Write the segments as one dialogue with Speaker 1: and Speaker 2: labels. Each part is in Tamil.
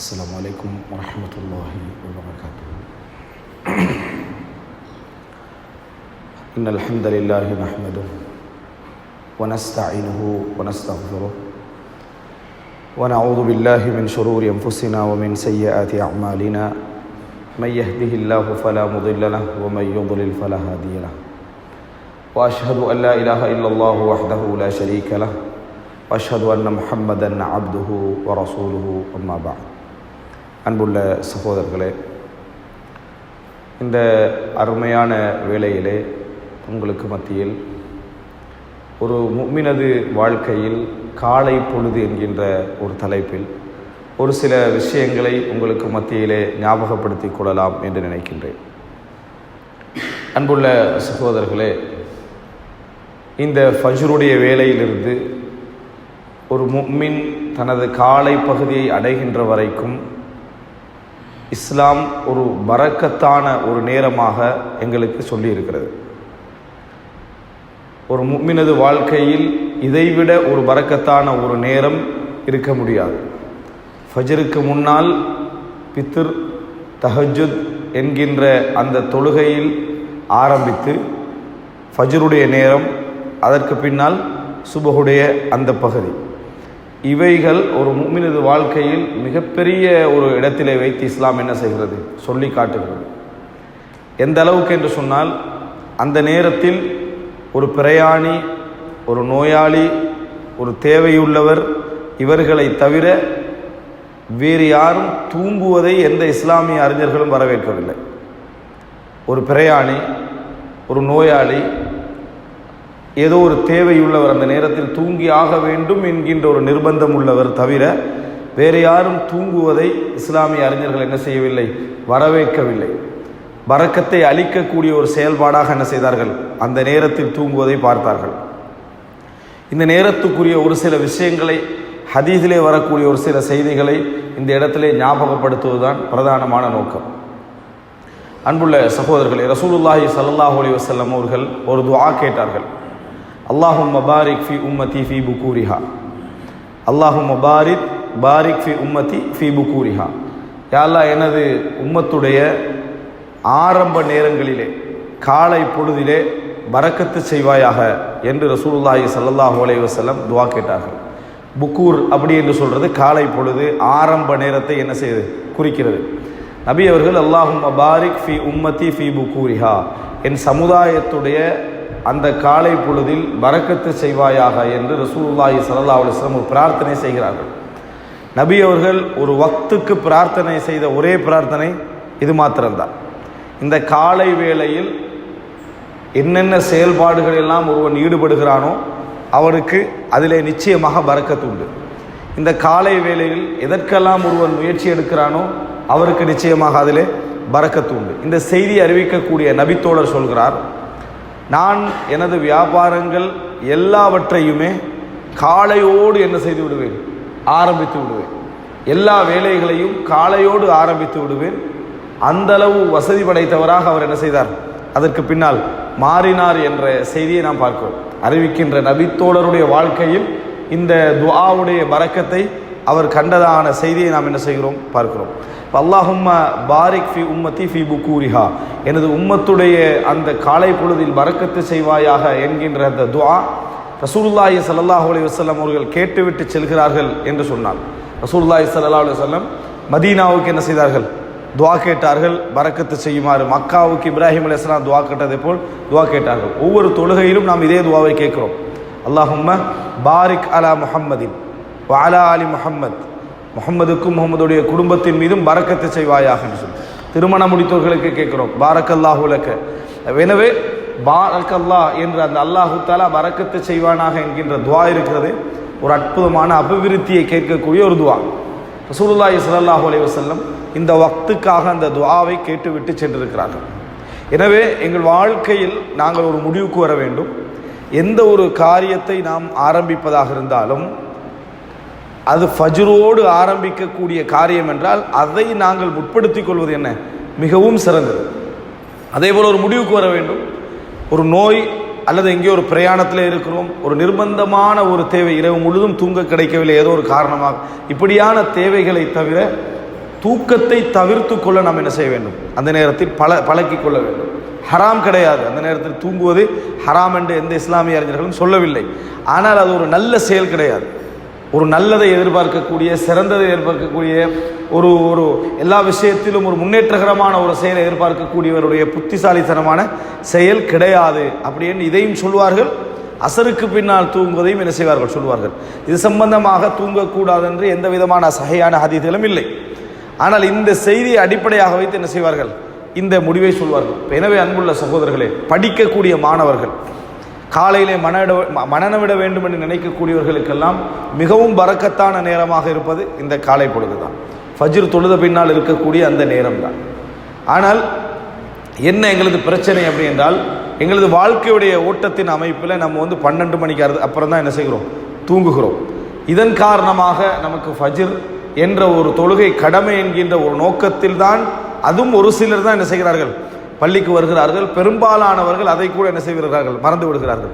Speaker 1: السلام عليكم ورحمة الله وبركاته. إن الحمد لله نحمده ونستعينه ونستغفره ونعوذ بالله من شرور أنفسنا ومن سيئات أعمالنا من يهده الله فلا مضل له ومن يضلل فلا هادي له وأشهد أن لا إله إلا الله وحده لا شريك له وأشهد أن محمدا عبده ورسوله أما بعد. அன்புள்ள சகோதரர்களே, இந்த அருமையான வேளையிலே உங்களுக்கு மத்தியில் ஒரு முஃமினது வாழ்க்கையில் காலை பொழுது என்கின்ற ஒரு தலைப்பில் ஒரு சில விஷயங்களை உங்களுக்கு மத்தியிலே ஞாபகப்படுத்திக் கொள்ளலாம் என்று நினைக்கின்றேன். அன்புள்ள சகோதரர்களே, இந்த ஃபஜ்ருடைய வேளையிலிருந்து ஒரு முஃமின் தனது காலை பகுதியை அடைகின்ற வரைக்கும் இஸ்லாம் ஒரு பரக்கத்தான ஒரு நேரமாக எங்களுக்கு சொல்லியிருக்கிறது. ஒரு முஃமினது வாழ்க்கையில் இதைவிட ஒரு பரக்கத்தான ஒரு நேரம் இருக்க முடியாது. ஃபஜ்ருக்கு முன்னால் பித்ர், தஹஜ்ஜுத் என்கின்ற அந்த தொழுகையில் ஆரம்பித்து ஃபஜ்ருடைய நேரம், அதற்கு பின்னால் சுபஹுடைய அந்த பகுதி, இவைகள் ஒரு முஃமினது வாழ்க்கையில் மிகப்பெரிய ஒரு இடத்திலே வைத்து இஸ்லாம் என்ன செய்கிறது, சொல்லி காட்டுகிறது. எந்த அளவுக்கு என்று சொன்னால், அந்த நேரத்தில் ஒரு பிரயாணி, ஒரு நோயாளி, ஒரு தேவையுள்ளவர், இவர்களை தவிர வேறு யாரும் தூங்குவதை எந்த இஸ்லாமிய அறிஞர்களும் வரவேற்கவில்லை. ஒரு பிரயாணி, ஒரு நோயாளி, ஏதோ ஒரு தேவையுள்ளவர், அந்த நேரத்தில் தூங்கி ஆக வேண்டும் என்கின்ற ஒரு நிர்பந்தம் உள்ளவர் தவிர வேறு யாரும் தூங்குவதை இஸ்லாமிய அறிஞர்கள் என்ன செய்யவில்லை, வரவேற்கவில்லை. பரக்கத்தை அளிக்கக்கூடிய ஒரு செயல்பாடாக என்ன செய்தார்கள், அந்த நேரத்தில் தூங்குவதை பார்த்தார்கள். இந்த நேரத்துக்குரிய ஒரு சில விஷயங்களை, ஹதீஸிலே வரக்கூடிய ஒரு சில செய்திகளை இந்த இடத்திலே ஞாபகப்படுத்துவதுதான் பிரதானமான நோக்கம். அன்புள்ள சகோதரர்களே, ரசூலுல்லாஹி ஸல்லல்லாஹு அலைஹி வஸல்லம் அவர்கள் ஒரு துஆ கேட்டார்கள். அல்லாஹும்ம பாரிக் ஃபி உம்மதி ஃபி புகூரிஹா, அல்லாஹும்ம பாரிக் ஃபி உம்மதி ஃபி புகூரிஹா. யா அல்லாஹ், எனது உம்மத்துடைய ஆரம்ப நேரங்களிலே, காலை பொழுதிலே பரக்கத்து செய்வாயாக என்று ரசூலுல்லாஹி ஸல்லல்லாஹு அலைஹி வஸல்லம் துஆ கேட்டார்கள். புக்கூர் அப்படி என்று சொல்றது காலை பொழுது, ஆரம்ப நேரத்தை என்ன செய்யுது, குறிக்கிறது. நபி அவர்கள் அல்லாஹும்ம பாரிக் ஃபி உம்மதி ஃபி புகூரிஹா, என் சமுதாயத்துடைய அந்த காலை பொழுதில் பரக்கத்து செய்வாயாக என்று ரசூலுல்லாஹி ஸல்லல்லாஹு அலைஹி வஸல்லம் ஒரு பிரார்த்தனை செய்கிறார்கள். நபி அவர்கள் ஒரு வக்துக்கு பிரார்த்தனை செய்த ஒரே பிரார்த்தனை இது மாத்திரம்தான். இந்த காலை வேளையில் என்னென்ன செயல்பாடுகள் எல்லாம் ஒருவன் ஈடுபடுகிறானோ அவருக்கு அதிலே நிச்சயமாக பரக்கத்து உண்டு. இந்த காலை வேளையில் எதற்கெல்லாம் ஒருவன் முயற்சி எடுக்கிறானோ அவருக்கு நிச்சயமாக அதிலே பரக்கத்து உண்டு. இந்த செய்தி அறிவிக்கக்கூடிய நபித்தோழர் சொல்கிறார், நான் எனது வியாபாரங்கள் எல்லாவற்றையுமே காலையோடு என்ன செய்து விடுவேன், ஆரம்பித்து விடுவேன். எல்லா வேலைகளையும் காலையோடு ஆரம்பித்து விடுவேன். அந்த அளவு வசதி படைத்தவராக அவர் என்ன செய்தார், அதற்கு பின்னால் மாறினார் என்ற செய்தியை நாம் பார்க்கிறோம். அறிவிக்கின்ற நபித்தோழருடைய வாழ்க்கையில் இந்த துஆவுடைய பரக்கத்தை அவர் கண்டதான செய்தியை நாம் என்ன செய்கிறோம், பார்க்கிறோம். அல்லாஹும்ம பாரிக் ஃபி உம்மதி ஃபி புகூரிஹா, எனது உம்மத்துடைய அந்த காலை பொழுதில் பரக்கத்து செய்வாயாக என்கின்ற அந்த துஆ ரசூலுல்லாஹி ஸல்லல்லாஹு அலைஹி வஸல்லம் அவர்கள் கேட்டுவிட்டு செல்கிறார்கள் என்று சொன்னார். ரசூலுல்லாஹி ஸல்லல்லாஹு அலைஹி வஸல்லம் மதீனாவுக்கு என்ன செய்தார்கள், துஆ கேட்டார்கள், பரக்கத்து செய்யுமாறு. மக்காவுக்கு இப்ராஹிம் அலைஹிஸ்ஸலாம் துஆ கேட்டதை போல் துஆ கேட்டார்கள். ஒவ்வொரு தொழுகையிலும் நாம் இதே துஆவை கேட்கிறோம். அல்லாஹும்ம பாரிக் அலா முஹம்மதின் வ அலா ஆலி முஹம்மத், முஹம்மதுக்கும் முஹம்மதுடைய குடும்பத்தின் மீதும் பரக்கத்து செய்வாயாக என்று சொல்லி திருமணம் முடித்தவர்களுக்கு கேட்கிறோம், பாரக்கல்லாஹு லக்க. எனவே பாரக்கல்லாஹ் என்று அந்த அல்லாஹு தஆலா பரக்கத்து செய்வானாக என்கின்ற துஆ இருக்கிறது, ஒரு அற்புதமான அபிவிருத்தியை கேட்கக்கூடிய ஒரு துஆ. ரசூலுல்லாஹி ஸல்லல்லாஹு அலைஹி வஸல்லம் இந்த வக்துக்காக அந்த துஆவை கேட்டுவிட்டு சென்றிருக்கிறார்கள். எனவே எங்கள் வாழ்க்கையில் நாங்கள் ஒரு முடிவுக்கு வர வேண்டும். எந்த ஒரு காரியத்தை நாம் ஆரம்பிப்பதாக இருந்தாலும் அது ஃபஜ்ரோடு ஆரம்பிக்கக்கூடிய காரியம் என்றால் அதை நாங்கள் முற்படுத்திக் கொள்வது என்ன, மிகவும் சிறந்தது. அதே போல் ஒரு முடிவுக்கு வர வேண்டும். ஒரு நோய் அல்லது எங்கேயோ ஒரு பிரயாணத்தில் இருக்கிறோம், ஒரு நிர்பந்தமான ஒரு தேவை, இரவு முழுதும் தூங்க கிடைக்கவில்லை ஏதோ ஒரு காரணமாக, இப்படியான தேவைகளை தவிர தூக்கத்தை தவிர்த்து கொள்ள நாம் என்ன செய்ய வேண்டும், அந்த நேரத்தில் பழக்கிக் கொள்ள வேண்டும். ஹராம் கிடையாது, அந்த நேரத்தில் தூங்குவது ஹராம் என்று எந்த இஸ்லாமிய அறிஞர்களும் சொல்லவில்லை. ஆனால் அது ஒரு நல்ல செயல் கிடையாது. ஒரு நல்லதை எதிர்பார்க்கக்கூடிய, சிறந்ததை எதிர்பார்க்கக்கூடிய, ஒரு ஒரு எல்லா விஷயத்திலும் ஒரு முன்னேற்றகரமான ஒரு செயலை எதிர்பார்க்கக்கூடியவருடைய புத்திசாலித்தனமான செயல் கிடையாது. அப்படின்னு இதையும் சொல்வார்கள். அசருக்கு பின்னால் தூங்குவதையும் என்ன செய்வார்கள், சொல்வார்கள். இது சம்பந்தமாக தூங்கக்கூடாது என்று எந்த விதமான சஹீஹான ஹதீஸ்களும் இல்லை. ஆனால் இந்த செய்தியை அடிப்படையாக வைத்து என்ன செய்வார்கள், இந்த முடிவை சொல்வார்கள். எனவே அன்புள்ள சகோதரர்களே, படிக்கக்கூடிய மாணவர்கள், காலையிலே மனநமிட வேண்டும் என்று நினைக்கக்கூடியவர்களுக்கெல்லாம் மிகவும் பரக்கத்தான நேரமாக இருப்பது இந்த காலை பொழுது தான். ஃபஜ்ர் தொழுத பின்னால் இருக்கக்கூடிய அந்த நேரம் தான். ஆனால் என்ன எங்களது பிரச்சனை அப்படி என்றால், எங்களது வாழ்க்கையுடைய ஓட்டத்தின் அமைப்பில் நம்ம 12 மணிக்கு அப்புறம் தான் என்ன செய்கிறோம், தூங்குகிறோம். இதன் காரணமாக நமக்கு ஃபஜ்ர் என்ற ஒரு தொழுகை கடமை என்கின்ற ஒரு நோக்கத்தில் தான், அதுவும் ஒரு சிலர் தான் என்ன செய்கிறார்கள், பள்ளிக்கு வருகிறார்கள். பெரும்பாலானவர்கள் அதை கூட என்ன செய்கிறார்கள், மறந்து விடுகிறார்கள்.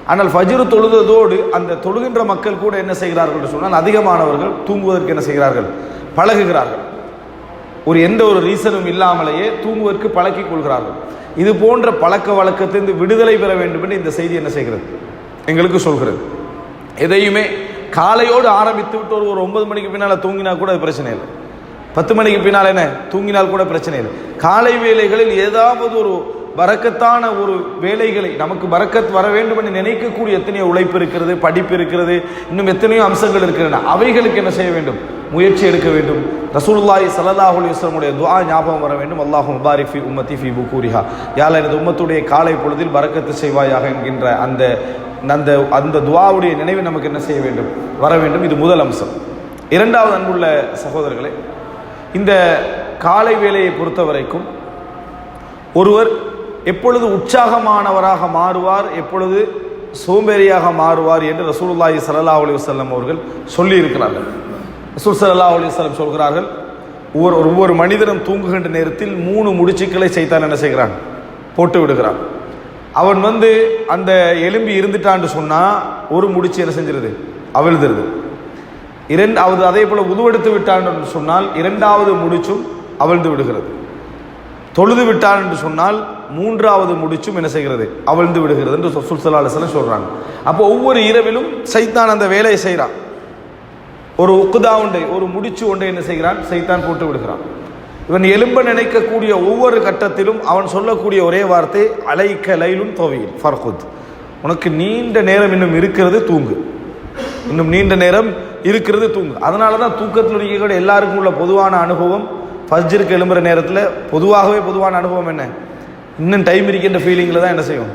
Speaker 1: ஆனால் ஃபஜ்ர் தொழுததோடு அந்த தொழுகின்ற மக்கள் கூட என்ன செய்கிறார்கள் என்று சொன்னால், அதிகமானவர்கள் தூங்குவதற்கு என்ன செய்கிறார்கள், பழகுகிறார்கள். எந்த ஒரு ரீசனும் இல்லாமலேயே தூங்குவதற்கு பழக்கிக் கொள்கிறார்கள். இது போன்ற பழக்க வழக்கத்திலிருந்து விடுதலை பெற வேண்டும் என்று இந்த செய்தி என்ன செய்கிறது, எங்களுக்கு சொல்கிறது. எதையுமே காலையோடு ஆரம்பித்து விட்டு ஒரு 9 மணிக்கு பின்னால் தூங்கினா கூட அது பிரச்சனை இல்லை. 10 மணிக்கு பின்னால் என்ன தூங்கினால் கூட பிரச்சனை இல்லை. காலை வேளைகளில் ஏதாவது ஒரு பரக்கத்தான ஒரு வேலைகளை, நமக்கு பரக்கத் வர வேண்டும் என்று நினைக்கக்கூடிய எத்தனையோ உழைப்பு இருக்கிறது, படிப்பு இருக்கிறது, இன்னும் எத்தனையோ அம்சங்கள் இருக்கிறது. அவைகளுக்கு என்ன செய்ய வேண்டும், முயற்சி எடுக்க வேண்டும். ரசூலுல்லாஹி ஸல்லல்லாஹு அலைஹி வஸல்லம் துஆ ஞாபகம் வர வேண்டும். அல்லாஹும்ம பாரிக் ஃபீ உம்மத்தி ஃபீ புகூரிஹா, யா அல்லாஹ் எனது உம்மத்துடைய காலை பொழுதில் பரக்கத்து செய்வாயாக என்கின்ற அந்த துஆவுடைய நினைவு நமக்கு என்ன செய்ய வேண்டும், வர வேண்டும். இது முதல் அம்சம். இரண்டாவது அன்புள்ள சகோதரர்களே, இந்த காலை வேளையை பொறுத்த வரைக்கும் ஒருவர் எப்பொழுது உற்சாகமானவராக மாறுவார், எப்பொழுது சோம்பேறியாக மாறுவார் என்று ரசூலுல்லாஹி ஸல்லல்லாஹு அலைஹி வஸல்லம் அவர்கள் சொல்லி இருக்கிறார்கள். ரசூல் ஸல்லல்லாஹு அலைஹி வஸல்லம் சொல்கிறார்கள், ஒவ்வொரு மனிதனும் தூங்குகின்ற நேரத்தில் 3 முடிச்சுக்களை சைத்தான் என்ன செய்கிறான், போட்டு விடுகிறான். அவன் அந்த எலும்பி இருந்துட்டான்னு சொன்னா ஒரு முடிச்சு என்ன செஞ்சிருது, அவிழ்ந்துருது. அதே போல உதுவெடுத்து விட்டான் என்று சொன்னால் 2வது முடிச்சும் அவிழ்ந்து விடுகிறது. தொழுது விட்டான் என்று சொன்னால் 3வது முடிச்சும் என்ன செய்கிறது, அவிழ்ந்து விடுகிறது என்று ரசூல் ஸல்லல்லாஹு அலைஹி வஸல்லம் சொல்றாங்க. அப்போ ஒவ்வொரு இரவிலும் சைத்தான் அந்த வேலையை செய்கிறான். ஒரு உக்குதா ஒன்றை, ஒரு முடிச்சு ஒன்றை என்ன செய்கிறான், சைத்தான் போட்டு விடுகிறான். இவன் எலும்ப நினைக்கக்கூடிய ஒவ்வொரு கட்டத்திலும் அவன் சொல்லக்கூடிய ஒரே வார்த்தை, அலைக்க லைலுன் தவீல் ஃபர்குத், உனக்கு நீண்ட நேரம் இன்னும் இருக்கிறது, தூங்கு, இன்னும் நீண்ட நேரம் இருக்கிறது, தூங்கு. அதனால தான் தூக்கத்தில் இருக்கக்கூடிய எல்லாருக்கும் உள்ள பொதுவான அனுபவம், ஃபஜ்ருக்கு எழும்புற நேரத்தில் பொதுவான அனுபவம் என்ன, இன்னும் டைம் இருக்கின்ற ஃபீலிங்கில் தான் என்ன செய்யும்,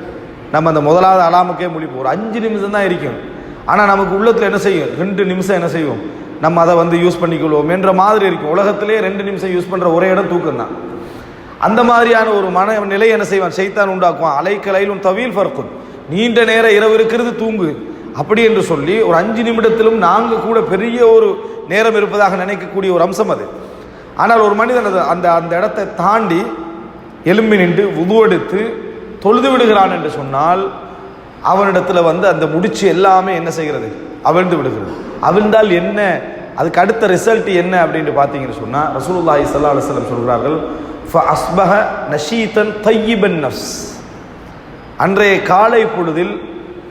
Speaker 1: நம்ம அந்த முதலாவது அலாமுக்கே முழிப்போம். ஒரு 5 நிமிஷம் தான் இருக்கும். ஆனால் நமக்கு உள்ளத்தில் என்ன செய்யும், 2 நிமிஷம் என்ன செய்வோம், நம்ம அதை யூஸ் பண்ணிக்கொள்வோம் என்ற மாதிரி இருக்கும். உலகத்திலே 2 நிமிஷம் யூஸ் பண்ணுற ஒரே இடம் தூக்கம் தான். அந்த மாதிரியான ஒரு மனநிலை என்ன செய்வான், சைத்தான் உண்டாக்குவான். அலைக்க லைலுன் தவீல் ஃபர்குத், நீண்ட நேர இரவு இருக்கிறது, தூங்கு அப்படி என்று சொல்லி ஒரு 5 நிமிடத்திலும் நாங்கள் கூட பெரிய ஒரு நேரம் இருப்பதாக நினைக்கக்கூடிய ஒரு அம்சம் அது. ஆனால் ஒரு மனிதன் அந்த இடத்தை தாண்டி எலும்பி நின்று உதுவெடுத்து தொழுது விடுகிறான் என்று சொன்னால் அவனிடத்துல அந்த முடிச்சு எல்லாமே என்ன செய்கிறது, அவிழ்ந்து விடுகிறது. அவிழ்ந்தால் என்ன, அதுக்கு அடுத்த ரிசல்ட் என்ன அப்படின்னு பார்த்தீங்கன்னு சொன்னால், ரசூலுல்லாஹி ஸல்லல்லாஹு அலைஹி வஸல்லம் சொல்கிறார்கள், ஃபஅஸ்பஹ நஷீதன் தய்யிபன் நஃப்ஸ், அன்றைய காலை பொழுதில்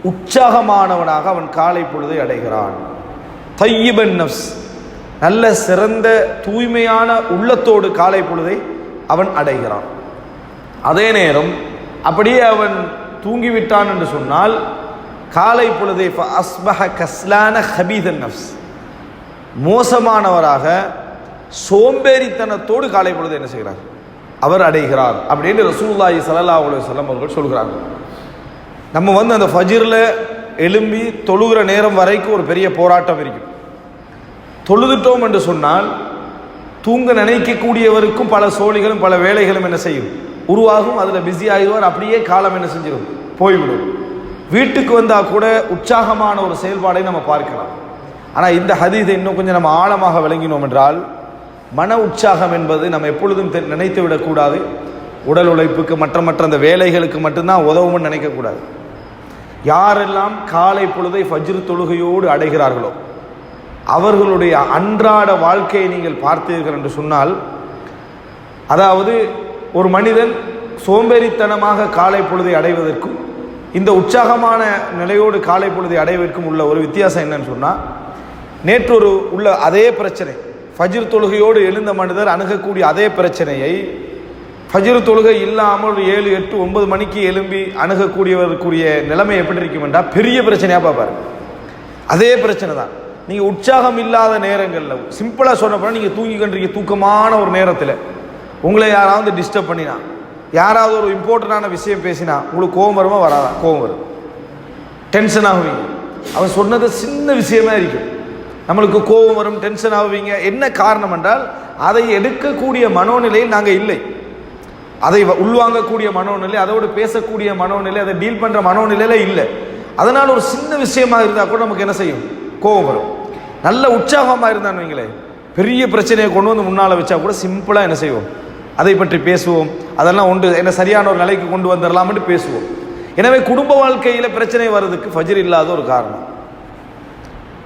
Speaker 1: உற்சாகமானவனாக அவன் காலை பொழுதை அடைகிறான். தய்யிபன் நஃப்ஸ், நல்ல சிறந்த தூய்மையான உள்ளத்தோடு காலை பொழுதை அவன் அடைகிறான். அதே நேரம் அப்படியே அவன் தூங்கிவிட்டான் என்று சொன்னால் காலை பொழுதை அஸ்பஹ கஸ்லான ஹபீதன் நஃப்ஸ், மோசமானவராக சோம்பேறித்தனத்தோடு காலை பொழுது என்ன செய்கிறார், அவர் அடைகிறார் அப்படின்னு ரசூலுல்லாஹி ஸல்லல்லாஹு அலைஹி வஸல்லம் அவர்கள் சொல்கிறார்கள். நம்ம அந்த ஃபஜ்ரில் எழும்பி தொழுகிற நேரம் வரைக்கும் ஒரு பெரிய போராட்டம் இருக்கும். தொழுதுட்டோம் என்று சொன்னால் தூங்க நினைக்கக்கூடியவருக்கும் பல சோழிகளும் பல வேலைகளும் என்ன செய்யும், உருவாகும். அதில் பிஸி ஆகிடுவார். அப்படியே காலம் என்ன செஞ்சிடும், போய்விடும். வீட்டுக்கு வந்தால் கூட உற்சாகமான ஒரு செயல்பாடை நம்ம பார்க்கலாம். ஆனால் இந்த ஹதீஸை இன்னும் கொஞ்சம் நம்ம ஆழமாக விளங்கினோம் என்றால், மன உற்சாகம் என்பது நம்ம எப்பொழுதும் நினைத்து விடக்கூடாது. உடல் உழைப்புக்கு மற்ற அந்த வேலைகளுக்கு மட்டும்தான் உதவும்னு நினைக்கக்கூடாது. யாரெல்லாம் காலை பொழுதை ஃபஜ்ர் தொழுகையோடு அடைகிறார்களோ, அவர்களுடைய அன்றாட வாழ்க்கையை நீங்கள் பார்த்தீர்கள் என்று சொன்னால், அதாவது ஒரு மனிதன் சோம்பேறித்தனமாக காலை பொழுதை அடைவதற்கும் இந்த உற்சாகமான நிலையோடு காலை பொழுதை அடைவதற்கும் உள்ள ஒரு வித்தியாசம் என்னன்னு சொன்னால், நேற்று உள்ள அதே பிரச்சனை, ஃபஜ்ர் தொழுகையோடு எழுந்த மனிதர் அணுகக்கூடிய அதே பிரச்சனையை ஃபஜ்ர் தொழுகை இல்லாமல் ஒரு 7, 8, 9 மணிக்கு எழும்பி அணுகக்கூடியவருக்குரிய நிலைமை எப்படி இருக்கும் என்றால் பெரிய பிரச்சனையாக பார்ப்பார். அதே பிரச்சனை தான். நீங்கள் உற்சாகம் இல்லாத நேரங்களில், சிம்பிளாக சொன்ன போனால், நீங்கள் தூங்கிக்கின்றீங்க, தூக்கமான ஒரு நேரத்தில் உங்களை யாராவது டிஸ்டர்ப் பண்ணினா, யாராவது ஒரு இம்பார்ட்டண்டான விஷயம் பேசினா உங்களுக்கு கோபம் வருமா வராதா? கோபம் வரும், டென்ஷன் ஆகுவீங்க. அவன் சொன்னது சின்ன விஷயமா இருக்கும், நம்மளுக்கு கோபம் வரும், டென்ஷன் ஆகுவீங்க. என்ன காரணம் என்றால், அதை எடுக்கக்கூடிய மனோநிலையில் நாங்கள் இல்லை. அதை உள்வாங்கக்கூடிய மனோநிலை, அதோடு பேசக்கூடிய மனோநிலை, அதை டீல் பண்ணுற மனோநிலையில இல்லை. அதனால் ஒரு சின்ன விஷயமா இருந்தால் கூட நமக்கு என்ன செய்யும்? கோபம் வரும். நல்ல உற்சாகமாக இருந்தான்னு வைங்களேன், பெரிய பிரச்சனையை கொண்டு வந்து முன்னால் வச்சா கூட சிம்பிளாக என்ன செய்வோம்? அதை பற்றி பேசுவோம். அதெல்லாம் ஒன்று என்ன சரியான ஒரு நிலைக்கு கொண்டு வந்துடலாம்னு பேசுவோம். எனவே குடும்ப வாழ்க்கையில் பிரச்சனை வர்றதுக்கு ஃபஜ்ர் இல்லாத ஒரு காரணம்.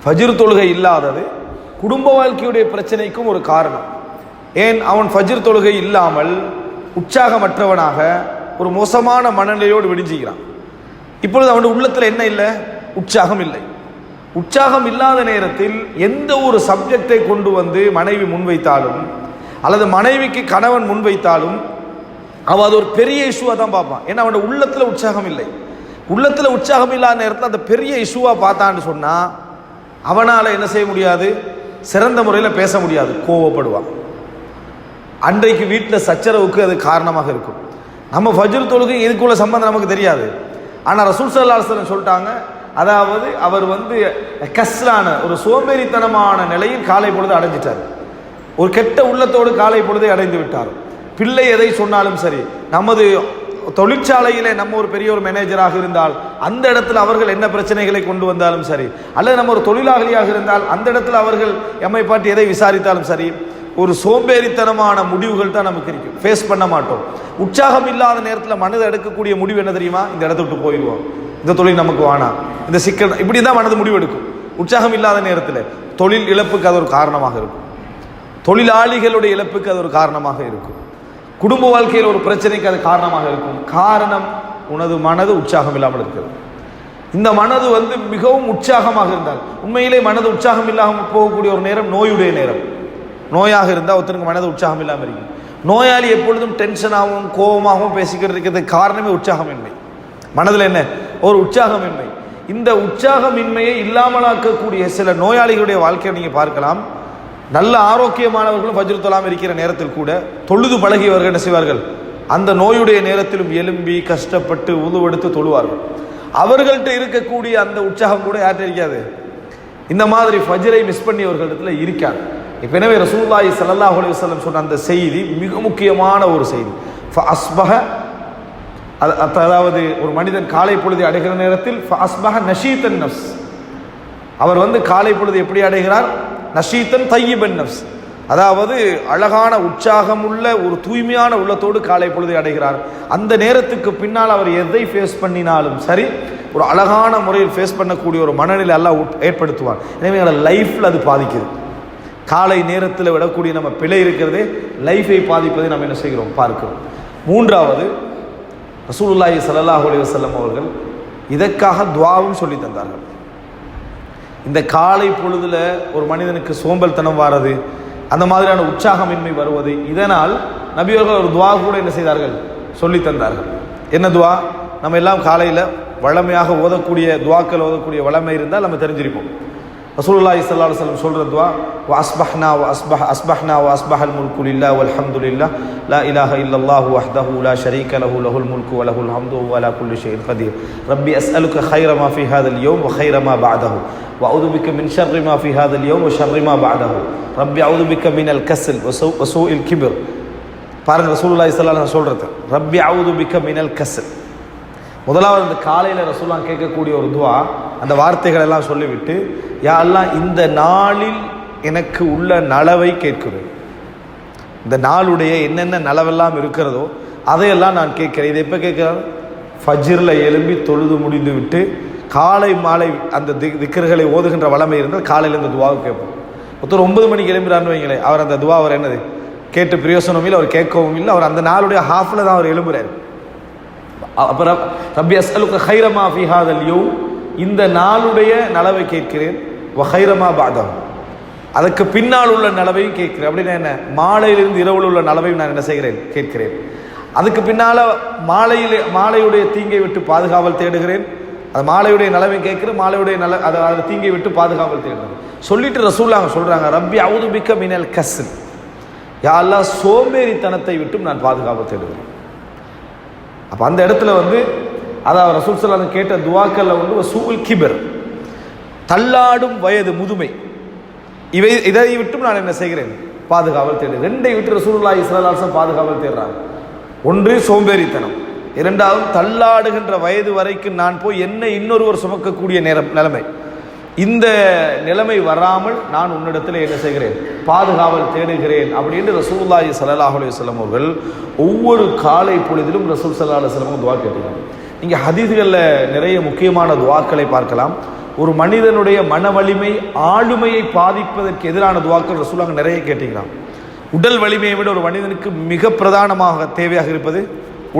Speaker 1: ஃபஜ்ர் தொழுகை இல்லாதது குடும்ப வாழ்க்கையுடைய பிரச்சனைக்கும் ஒரு காரணம். ஏன்? அவன் ஃபஜ்ர் தொழுகை இல்லாமல் உற்சாகமற்றவனாக ஒரு மோசமான மனநிலையோடு விடிஞ்சுக்கிறான். இப்பொழுது அவனுடைய உள்ளத்தில் என்ன இல்லை? உற்சாகம் இல்லை. உற்சாகம் இல்லாத நேரத்தில் எந்த ஒரு சப்ஜெக்டை கொண்டு வந்து மனைவி முன்வைத்தாலும் அல்லது மனைவிக்கு கணவன் முன்வைத்தாலும் அவன் அது ஒரு பெரிய இஷ்யூவாக தான் பார்ப்பான். ஏன்னா அவனுடைய உள்ளத்தில் உற்சாகம் இல்லை. உள்ளத்தில் உற்சாகம் இல்லாத நேரத்தில் அந்த பெரிய இஷ்யூவாக பார்த்தான்னு சொன்னால் அவனால் என்ன செய்ய முடியாது? சிறந்த முறையில் பேச முடியாது, கோவப்படுவான். அன்றைக்கு வீட்டில் சச்சரவுக்கு அது காரணமாக இருக்கும். நம்ம ஃபஜ்ர் தொழுகை இதுக்குள்ள சம்பந்தம் நமக்கு தெரியாது. ஆனால் ரசூல் ஸல்லல்லாஹு அலைஹி வஸல்லம் சொல்லிட்டாங்க, அதாவது அவர் கஸ்லான ஒரு சோம்பேறித்தனமான நிலையில் காலை பொழுது அடைஞ்சிட்டார். ஒரு கெட்ட உள்ளத்தோடு காலை பொழுதை அடைந்து விட்டார். பிள்ளை எதை சொன்னாலும் சரி, நமது தொழிற்சாலையிலே நம்ம ஒரு பெரிய ஒரு மேனேஜராக இருந்தால் அந்த இடத்துல அவர்கள் என்ன பிரச்சனைகளை கொண்டு வந்தாலும் சரி, அல்லது நம்ம ஒரு தொழிலாளியாக இருந்தால் அந்த இடத்துல அவர்கள் எம்மை பாட்டி எதை விசாரித்தாலும் சரி, ஒரு சோம்பேறித்தனமான முடிவுகள் தான் நமக்கு இருக்கும். ஃபேஸ் பண்ண மாட்டோம். உற்சாகம் இல்லாத நேரத்தில் மனதை எடுக்கக்கூடிய முடிவு என்ன தெரியுமா? இந்த இடத்த விட்டு போயிடுவோம், இந்த தொழில் நமக்கு வேணாம், இந்த சிக்கல், இப்படி தான் மனது முடிவு எடுக்கும். உற்சாகம் இல்லாத நேரத்தில் தொழில் இழப்புக்கு அது ஒரு காரணமாக இருக்கும். தொழிலாளிகளுடைய இழப்புக்கு அது ஒரு காரணமாக இருக்கும். குடும்ப வாழ்க்கையில் ஒரு பிரச்சனைக்கு அது காரணமாக இருக்கும். காரணம், உனது மனது உற்சாகம் இல்லாமல் இருக்கிறது. இந்த மனது மிகவும் உற்சாகமாக இருந்தால், உண்மையிலே மனது உற்சாகம் இல்லாமல் போகக்கூடிய ஒரு நேரம் நோயுடைய நேரம். நோயாக இருந்தால் ஒருத்தருக்கு மனது உற்சாகம் இல்லாமல் இருக்கும். நோயாளி எப்பொழுதும் டென்ஷனாகவும் கோபமாகவும் பேசிக்கிட்டு இருக்கிறதுக்கு காரணமே உற்சாகமின்மை. மனதில் என்ன? ஒரு உற்சாகமின்மை. இந்த உற்சாகமின்மையை இல்லாமலாக்கக்கூடிய சில நோயாளிகளுடைய வாழ்க்கையை நீங்கள் பார்க்கலாம். நல்ல ஆரோக்கியமானவர்களும் ஃபஜ்ர் தொழாமல் இருக்கிற நேரத்தில் கூட தொழுது பழகியவர்கள் என்ன செய்வார்கள்? அந்த நோயுடைய நேரத்திலும் எழும்பி கஷ்டப்பட்டு உதுவெடுத்து தொழுவார்கள். அவர்கள்ட்ட இருக்கக்கூடிய அந்த உற்சாகம் கூட யார்கிட்ட இருக்காது? இந்த மாதிரி ஃபஜ்ரை மிஸ் பண்ணியவர்களிடத்துல இருக்காது. இப்போ எனவே ரசூலுல்லாஹி ஸல்லல்லாஹு அலைஹி வஸல்லம் சொன்ன அந்த செய்தி மிக முக்கியமான ஒரு செய்தி. ஃபஅஸ்பஹ, அதாவது ஒரு மனிதன் காலை பொழுதை அடைகிற நேரத்தில் ஃபஅஸ்பஹ நஷீத்தன் நஃப்ஸ், அவர் காலை பொழுது எப்படி அடைகிறார்? நஷீத்தன் தையிபன் நஃப்ஸ், அதாவது அழகான உற்சாகமுள்ள ஒரு தூய்மையான உள்ளத்தோடு காலை பொழுதை அடைகிறார். அந்த நேரத்துக்கு பின்னால் அவர் எதை ஃபேஸ் பண்ணினாலும் சரி, ஒரு அழகான முறையில் ஃபேஸ் பண்ணக்கூடிய ஒரு மனநிலை அல்லாஹ் ஏற்படுத்துவார். எனவே எங்களோட லைஃப்பில் அது பாதிக்குது. காலை நேரத்தில் விடக்கூடிய நம்ம பிழை இருக்கிறதே லைஃபை பாதிப்பதை நம்ம என்ன செய்கிறோம்? பார்க்கிறோம். மூன்றாவது, ரசூலுல்லாஹி ஸல்லல்லாஹு அலைஹி வஸல்லம் அவர்கள் இதற்காக துஆவும் சொல்லி தந்தார்கள். இந்த காலை பொழுதுல ஒரு மனிதனுக்கு சோம்பல்தனம் வாரது, அந்த மாதிரியான உற்சாகமின்மை வருவது, இதனால் நபி அவர்கள் ஒரு துஆ கூட என்ன செய்தார்கள்? சொல்லி தந்தார்கள். என்ன துஆ? நம்ம எல்லாம் காலையில் வளமையாக ஓதக்கூடிய துஆக்கள் ஓதக்கூடிய வளமை இருந்தால் நம்ம தெரிஞ்சிருப்போம். ரசூலுல்லாஹி ஸல்லல்லாஹு அலைஹி வஸல்லம் சொல்ற துஆ, வ அஸ்பஹ்னா வ அஸ்பஹல் முல்கு லில்லாஹி வல்ஹம்துலில்லாஹ் லா இலாஹா இல்லல்லாஹு வஹ்தஹு லா ஷரீக லஹு லஹுல் முல்கு வ லஹுல் ஹம்து வ அலா குல்லி ஷைஇன் கதீர் ரப்பி அஸ்அலுக கைர மா ஃபீ ஹாதல் யௌம் வ கைர மா பஅதஹு வ அஊது பிக மின் ஷர்ரி மா ஃபீ ஹாதல் யௌம் வ ஷர்ரி மா பஅதஹு ரப்பி அஊது பிக மினல் கஸ்ல் வ சூஇல் கிப்ர். பாருங்க ரசூலுல்லாஹி ஸல்லல்லாஹு அலைஹி வஸல்லம் சொல்றது, ரப்பி அஊது பிக மினல் கஸ்ல். முதலாவது அந்த காலையில் ரசூலுல்லாஹ் கேட்கக்கூடிய ஒரு துஆ, அந்த வார்த்தைகள் எல்லாம் சொல்லிவிட்டு, யா அல்லாஹ் இந்த நாளில் எனக்கு உள்ள நலவை கேட்கிறேன், இந்த நாளுடைய என்னென்ன நலவெல்லாம் இருக்கிறதோ அதையெல்லாம் நான் கேட்கிறேன். இதை எப்போ கேட்கிறேன்? ஃபஜ்ரில் எழும்பி தொழுது முடிந்து விட்டு காலை மாலை அந்த திக்ர்களை ஓதுகின்ற வளமை இருந்தால் காலையில் இந்த துவாவை கேட்போம். ஒருத்தர் 9 மணிக்கு எழும்புறான்னு வைங்களேன், அவர் அந்த துவா அவர் என்னது கேட்டு பிரயோசனமும் இல்லை, அவர் கேட்கவும் இல்லை, அவர் அந்த நாளுடைய ஹாஃபில் தான் அவர் எழும்புறாரு. அப்புறம் ரப்பி அஸ்அலுக கைரமா ஃபீ ஹாதல் யௌம், இந்த நாளுடைய நலவை கேட்கிறேன், வ கைரமா பஅதஹு, அதுக்கு பின்னால் உள்ள நலவையும் கேட்கிறேன். அப்படின்னா என்ன, மாலையிலிருந்து இரவில் உள்ள நலவையும் நான் என்ன செய்கிறேன் கேட்கிறேன். அதுக்கு பின்னால மாலையுடைய தீங்கை விட்டு பாதுகாவல் தேடுகிறேன், அது மாலையுடைய நலவையும் கேட்கிறேன், மாலையுடைய அதை தீங்கை விட்டு பாதுகாவல் தேடுகிறேன். சொல்லிட்டு ரசூலுல்லாஹ் சொல்றாங்க, ரப்பி அஊது பிக்க மினல் கஸ்ல், யா அல்லாஹ் சோம்பேறித்தனத்தை விட்டும் நான் பாதுகாவல் தேடுகிறேன். அப்போ அந்த இடத்துல அதாவது ரசூல் ஸல்லல்லாஹு அலைஹி வஸல்லம் கேட்ட துவாக்கல்ல சூல் கிபர், தள்ளாடும் வயது முதுமை, இதை விட்டும் நான் என்ன செய்கிறேன் பாதுகாவல் தேடு. ரெண்டை விட்டு ரசூலுல்லாஹி ஸல்லல்லாஹு அலைஹி வஸல்லம் பாதுகாவல் தேடுறாங்க. ஒன்று சோம்பேறித்தனம், இரண்டாவது தள்ளாடுகின்ற வயது வரைக்கும் நான் போய் என்னை இன்னொருவர் சுமக்கக்கூடிய நிலைமை. இந்த நிலைமை வராமல் நான் உன்னிடத்தில் என்ன செய்கிறேன் பாதுகாவல் தேடுகிறேன் அப்படின்னு ரசூலுல்லாஹி ஸல்லல்லாஹு அலைஹி வஸல்லம் அவர்கள் ஒவ்வொரு காலை பொழுதிலும் ரசூல் ஸல்லல்லாஹு அலைஹி வஸல்லம் துவா கேட்கிறாங்க. நீங்கள் ஹதீஸ்களில் நிறைய முக்கியமான துவாக்களை பார்க்கலாம். ஒரு மனிதனுடைய மன வலிமை ஆளுமையை பாதிப்பதற்கு எதிரான துவாக்கள் ரசூலுல்லாஹ் நிறைய கேட்டீங்களாம். உடல் வலிமையை விட ஒரு மனிதனுக்கு மிக பிரதானமாக தேவையாக இருப்பது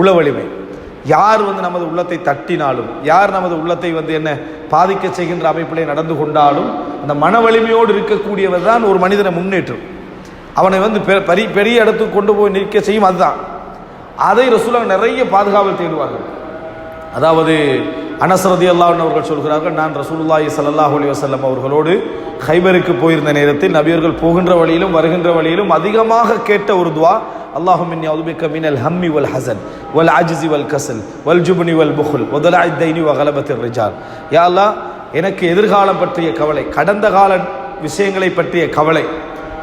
Speaker 1: உள வலிமை. யார் நமது உள்ளத்தை தட்டினாலும், யார் நமது உள்ளத்தை என்ன பாதிக்க செய்கின்ற அமைப்பிலே நடந்து கொண்டாலும், அந்த மன வலிமையோடு இருக்கக்கூடியவர் தான் ஒரு மனிதனை முன்னேற்றும். அவனை பெரிய இடத்துக்கு கொண்டு போய் நிற்க செய்யும். அதுதான் அதை ரசூலுல்லாஹ் நிறைய பாதுகாவல் தேடுவார்கள். அதாவது அனஸ் ரலியல்லாஹு அன்ஹு அவர்கள் சொல்கிறார்கள், நான் ரசூலுல்லாஹி ஸல்லல்லாஹு அலைஹி வஸல்லம் அவர்களோடு கைபருக்கு போயிருந்த நேரத்தில் நபியர்கள் போகின்ற வழியிலும் வருகின்ற வழியிலும் அதிகமாக கேட்ட ஒரு துவா, அல்லாஹும்ம இன்னி அஊது பிக்க மினல் ஹம்மி வல் ஹஸன் வல் அஜ்ஸி வல் கஸல் வல் ஜுப்னி வல் புக்ல் வ தலஅத் தைனி வ கலபத்திர் ரிஜால். யா அல்லாஹ், எனக்கு எதிர்காலம் பற்றிய கவலை, கடந்த கால விஷயங்களை பற்றிய கவலை,